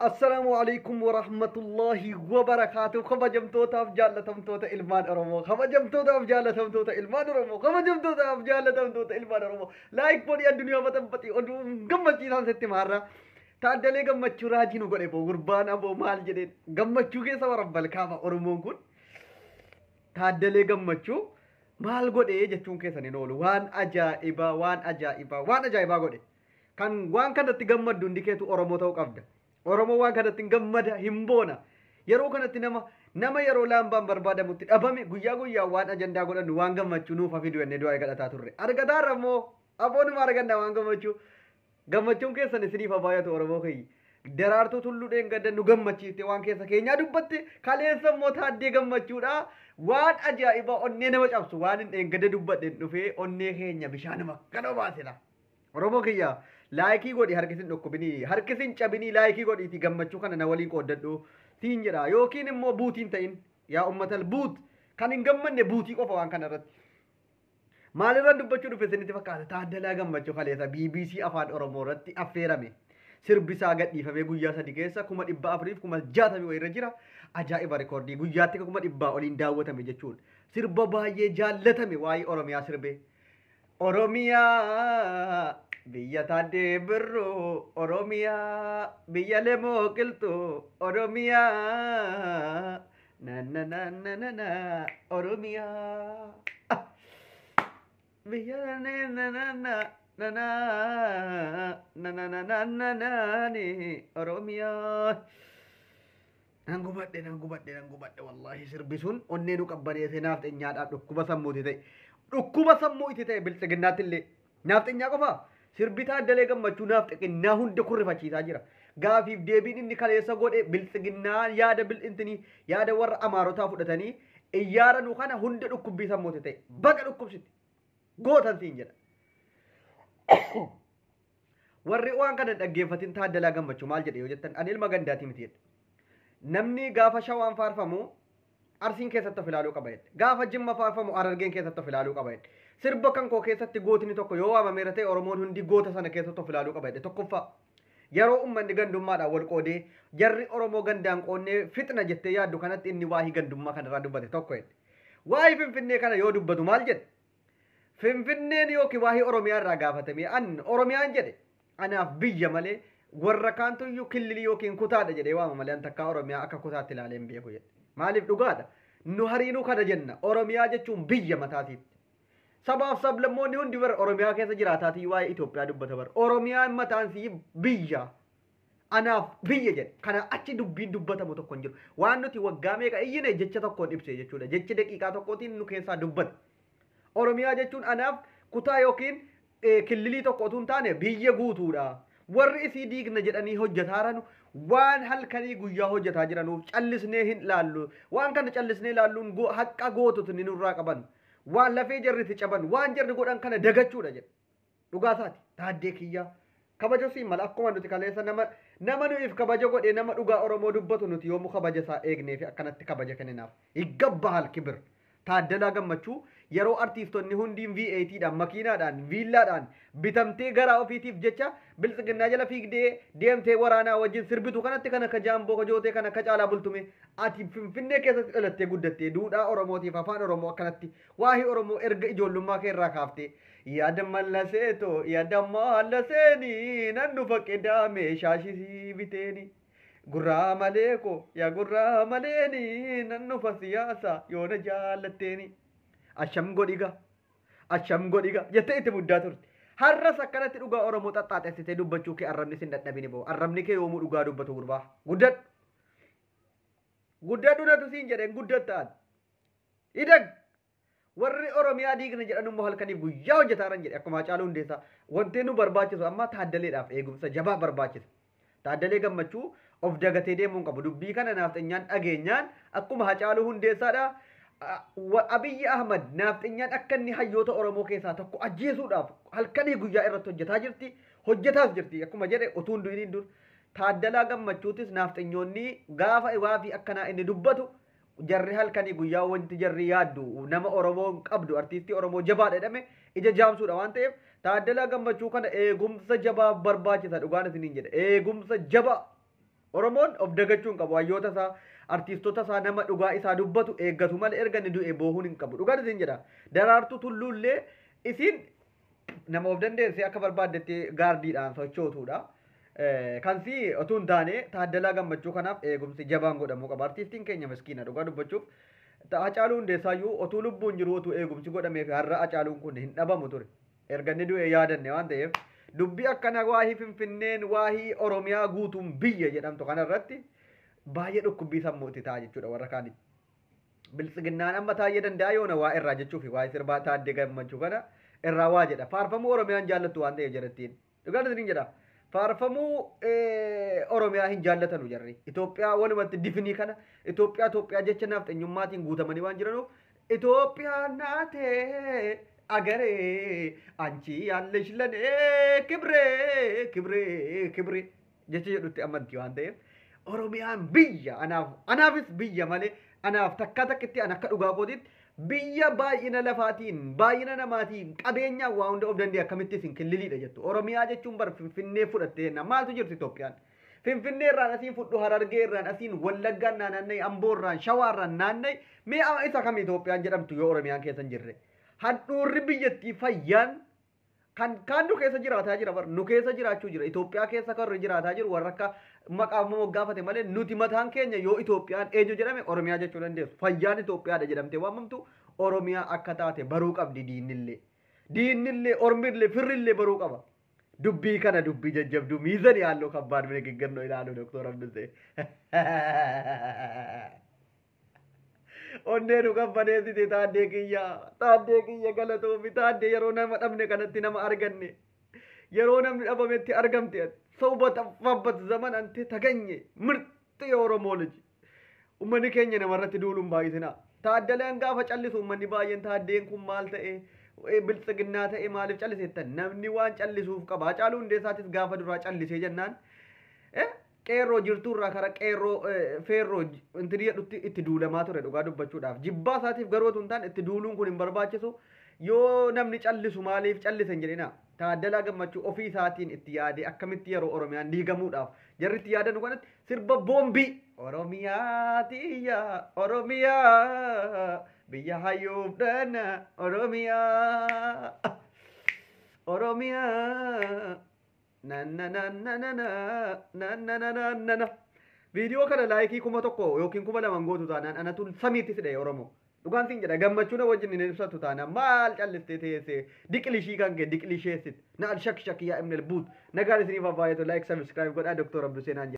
السلام عليكم ورحمة الله وبركاته. خبجمتوتا أفجالتمتوتا إلمان أرمو. خبجمتوتا أفجالتمتوتا إلمان أرمو. خبجمتوتا أفجالتمتوتا إلمان أرمو. لايك بودي الدنيا بتنبتي أدوم قمتي نان ستي مرة. تعدلي قمتشو راجينو قولي بو غربان أبو مال جديد قمتشو كيسا ورب الكافة أرمون كون تعدلي قمتشو maal godhe jechuun keessan hin oolu waan ajaa'ibaa godhe kan waan kanatti gammaddu indikeetu oromoo ta'uu qabda. Oromoo waan kanatti gammada hin boona. Yeroo kanatti nama yeroo laambaan barbaadamutti dhabame guyyaa waan ajandaa godhannu waan gammachuu nuuf hafi du'enne du'aa eegalataa turre. Argataarra immoo aboonuma arganna waan gammachuun keessan isiniif baay'atu oromoo kiyyi. Daraartuu tulluudhaan gadda nu gammachiifte waan keessa keenyaa dubbatte kaleessa immoo taaddee gammachuudha. Waan ajaa'ibaa onnee nama cabsu waan hin gadda dubbadhen dhufee onnee keenya bishaanuma kana baasila. Oromoo kiyya laayikii godhi harkisin dhukkubinii harkisin cabinii laayikii godhiiti gammachuu kana na waliin qooddadhu siin jedha yookiin immoo buutiin ta'in yaa ummatal buut kan hin gammanne buutii qofa waan kana irratti. Maalirra dubbachuu dhufe isinitti fakkaata Taaddalaa Gammachuu kaleessa BBC afaan Oromoo irratti affeerame. Sirbisaa gadhiifamee guyyaa sadii keessa 460 wayirra jira. Ajaa'iba rikoordii guyyaatti 100 oliin daawwatame jechuudha. Sirba baay'ee jaallatame waa'ee Oromiyaa sirbee. Oromiyaa biyya taaddee birroo Oromiyaa biyya lemoo qilxuu Oromiyaa na Oromiyaa biyya ni Oromiyaa. Nangubadde wallahi sirbi sun onnee nu qabbaneessee naafteenyaadhaaf dhukkuba sammuuti ta'e. Dhukkuba sammuu itti ta'e bilchiginnaatti illee naafteenyaa qofa sirbi Taaddalee Gammachuu naafteenyaa hunda kurrifachiisaa jira. Gaafiif deebiin inni kaleessa godhe bilchiginnaa yaada bil'intinii yaada warra amaarotaa fudhatanii iyyaara nu kana hunda dhukkubbii sammuuti ta'e. Baqa dhukkubsiti gootan siin jedha. Warri waan kana dhaggeeffatin Taaddalaa Gammachuu maal jedhe yoo jettan ani ilma gandaatii miti jedha. Namni gaafa shawaan faarfamu arsiin keessatti of ilaaluu qaba jedhe. Gaafa jimma faarfamu arargeen keessatti of ilaaluu qaba jedhe. Sirba kan koo keessatti gootni tokko yoo waamameera ta'e Oromoon hundi goota sana keessatti of ilaaluu qaba jedhe. Tokkoffaa yeroo uummanni gandummaadhaan wal qoodee jarri Oromoo gandaan qoonnee fixna jettee yaaddu kanatti inni waa'ee gandummaa kanarraa dubbate tokko jedhe. Waa'ee Finfinnee kana yoo dubbatu maal jedhe? Finfinneen yookiin waa'ee Oromiyaa irraa gaafatame Oromiyaan jedhe anaaf biyya malee warra kaantuyyuu killilii yookiin kutaadha jedhee waama malee takkaa Oromiyaa akka kutaatti ilaalee hin beeku jedhe. Maaliif dhugaadha? Nu hariinuu kana jenna. Oromiyaa jechuun biyya mataatiitti. Sabaaf sablammoonni hundi bara Oromiyaa keessa jiraataatii waa'ee Itoophiyaa dubbata bara. Oromiyaan mataansii biyya. Anaaf biyya jedhe. Kana achi dubbiin dubbatamu tokko hin jiru. Waan nuti waggaa meeqa iyyine jecha tokkoon ibsee jechuudha. Jechi daqiiqaa tokkootiin nu keessaa dubbata. Oromiyaa jechuun anaaf kutaa yookiin killilii tokko utuu hin taane biyya guutuudha. Warri isii diigna jedhanii hojjetaa waan halkanii guyyaa hojjetaa jiranuuf callisnee hin laallu. Waan kana callisnee laalluun haqqa gootutu ni nurraa qaban. Waan lafee jarriti caban waan jarri godhan kana dagachuudha jedhe. Dhugaasaati Taaddee kiyyaa. Kabaja siin mala akkuma nuti kaleessa nama nuyiif kabaja godhee nama dhugaa Oromoo dubbatu nuti yoomuu kabaja isaa eegnee fi akkanatti kabaja kenninaaf. Iggabba halkibir. Taaddalaa Gammachuu yeroo artiistonni hundiin V8dhaan makiinaadhaan viillaadhaan bitamtee garaa ofiitiif jecha bilchiginnaa jala fiigdee deemtee waraanaa wajjin sirbitu kanatti kan akka jaamboo kajootee kan akka caalaa bultume ati Finfinnee keessatti dhalattee guddattee duudhaa Oromootiif afaan Oromoo akkanatti waa'ee Oromoo erga ijoollummaa kee irraa kaaftee yaada mallaseetoo yaada mallaseeni nan dhufa qedaame shaashisii biteeni. Gurraa maleeko yaa gurraa maleeni nan dhufa siyaasa yoona jaallatteeni. Asham godhiga jettee itti muddaa turte. Har'as akkanatti dhugaa Oromoo xaxxaaxessitee dubbachuu kee arrabni sin dadhabini ba'u. Arrabni kee yoomuu dhugaa dubbatu gurbaa. Guddadhu natu siin jedheen guddattaan. Idag warri Oromiyaa diigna jedhan immoo halkanii guyyaa hojjetaaran jedhe akkuma Haacaaluu Hundeessaa. Wanti nu barbaachisu amma Taaddaleedhaaf eegumsa jabaa barbaachisa. Taaddalee Gammachuu of dagatee deemuun qabu. Dubbii kana naafteenyaan dhageenyaan akkuma Haacaaluu Hundeessaadha. Abiyyi Ahmad naafteenyaan akka inni hayyoota Oromoo keessaa tokko ajjeesuudhaaf halkanii guyyaa irratti hojjetaas jirti. Akkuma jedhe utuu hin du'iniin dur. Taaddalaa Gammachuutis naafteenyoonni gaafa waafii akkanaa inni dubbatu jarri halkanii guyyaa wanti jarri yaaddu nama Oromoo qabdu artiistii Oromoo jabaadha jedhame ija jaamsuudha waan ta'eef Taaddalaa Gammachuu kana eegumsa jabaa barbaachisa dhugaan isiniin jedhe eegumsa jabaa. Oromoon of dagachuun qabu hayyoota isaa artiistota isaa nama dhugaa isaa dubbatu eeggatu malee erga inni du'e boohuun hin qabu. Dhugaan isin jedha. Daraartuu Tulluullee isin nama of dandeessee akka barbaaddetti gaardiidhaan sochootuudha. Kansi otoo hin taane Taaddalaa Gammachuu kanaaf eegumsi jabaan godhamuu qaba. Artiistiin keenya miskiina dhugaa dubbachuuf Hacaaluu Hundeessaayyuu otoo lubbuun jiru otoo eegumsi godhamee fi har'a Hacaaluun kun hin dhabamu ture. Erga inni du'e yaadanne waan ta'eef dubbii akkana waahii Finfinneen waahii Oromiyaa guutuun biyya jedhamtu kanarratti baay'ee dhukkubbii sammuutti ta'a jechuudha warra kaanii. Bilisiginnaan amma taa'ee danda'a yoona waa irraa jechuufi waa'ee sirbaa Taaddee Gammachuu kana irraa waa jedha. Faarfamuu Oromiyaan jaallattu waan ta'eef jedhattiin. Dhugaan isin jedha. Faarfamuu Oromiyaa hin jaallatanu jarri. Itoophiyaa walumatti difnii kana Itoophiyaa jecha nafxeenyummaatiin guutamanii waan jiranuuf Itoophiyaa naatee agaree anchi yaallesh lanee kibree jecha jedhutti amantii waan ta'eef Oromiyaan biyya anaafis biyya malee anaaf takkitti an akka dhugaa kootitti biyya baay'ina lafaatiin baay'ina namaatiin qabeenyaan waa hunda of danda'e akkamitti isin killiliidha jettu. Oromiyaa jechuun bar Finfinnee fudhattee maaltu jirti Itoophiyaan? Finfinnee irraan asiin fudhu Harargee irraan asiin Wallaggaan naanna'e Amboo irraan Shawaa irraan naanna'e mee isa kam Itoophiyaan jedhamtu yoo Oromiyaan keessa hin jirre? Handhuurri biyyattii fayyaan kan nu keessa jiraataa jira bar nu keessa jiraachuu jira Itoophiyaa keessa kan jiraataa jiru warra akka maqaa moggaafate malee nuti mataan keenya yoo Itoophiyaan eenyu jedhame Oromiyaa jechuu dandeessu fayyaan Itoophiyaadha jedhamtee waamamtu Oromiyaa akka taate baruu qabdi diinnillee ormillee firrillee baruu qaba dubbii kana dubbii jajjabduu miizanii halluu kabbaad mine giggannoo ilaaluu Dr. Abdusee onneenu qabbaneessite Taaddee kiyya galatoomi Taaddee yeroo nama dhabne kanatti nama arganne yeroo namni dhabametti argamte ሰውበት ጠፋበት ዘመን አንተ ተገኘ ምርጥ የኦሮሞ ልጅ ኡመኒ keenya namarratti duulun baay'isina Taaddaleen gaafa callisu uummanni baay'een Taaddeen kun maal ta'e biltsiginnaa ta'e maaliif calliseettan namni waan callisuuf qaba Hacaaluu Hundeessaatis gaafa duraa callisee jennaan qeerroo jirtuurraa kara qeerroo feerroo intini jedhutti itti duulamaa ture dhugaa dubbachuudhaaf jibbaa isaatiif garuu tuntaan itti duuluun kun hin barbaachisu yoo namni callisu maaliif callisen jedhina Taaddalaa Gammachuu ofii isaatiin itti yaade akkamitti yeroo Oromiyaan diigamuudhaaf jarri itti yaadan kanatti sirba boombii Oromiyaa tiyya Oromiyaa biyya hayyuuf dhana Oromiyaa na video kana laayikii 1,000 yookiin 2,000 gootu taanaan anatu samiitti sidhe Oromoo dhugaan sin jedha gammachuuna wajjin hin ibsatu taana maal calliste teesse diqlishii kan gee diqlisheessit na al shak yaa ibn al buut nagaan isiniif baay'atu like subscribe godhaa Dr. Abduseenaan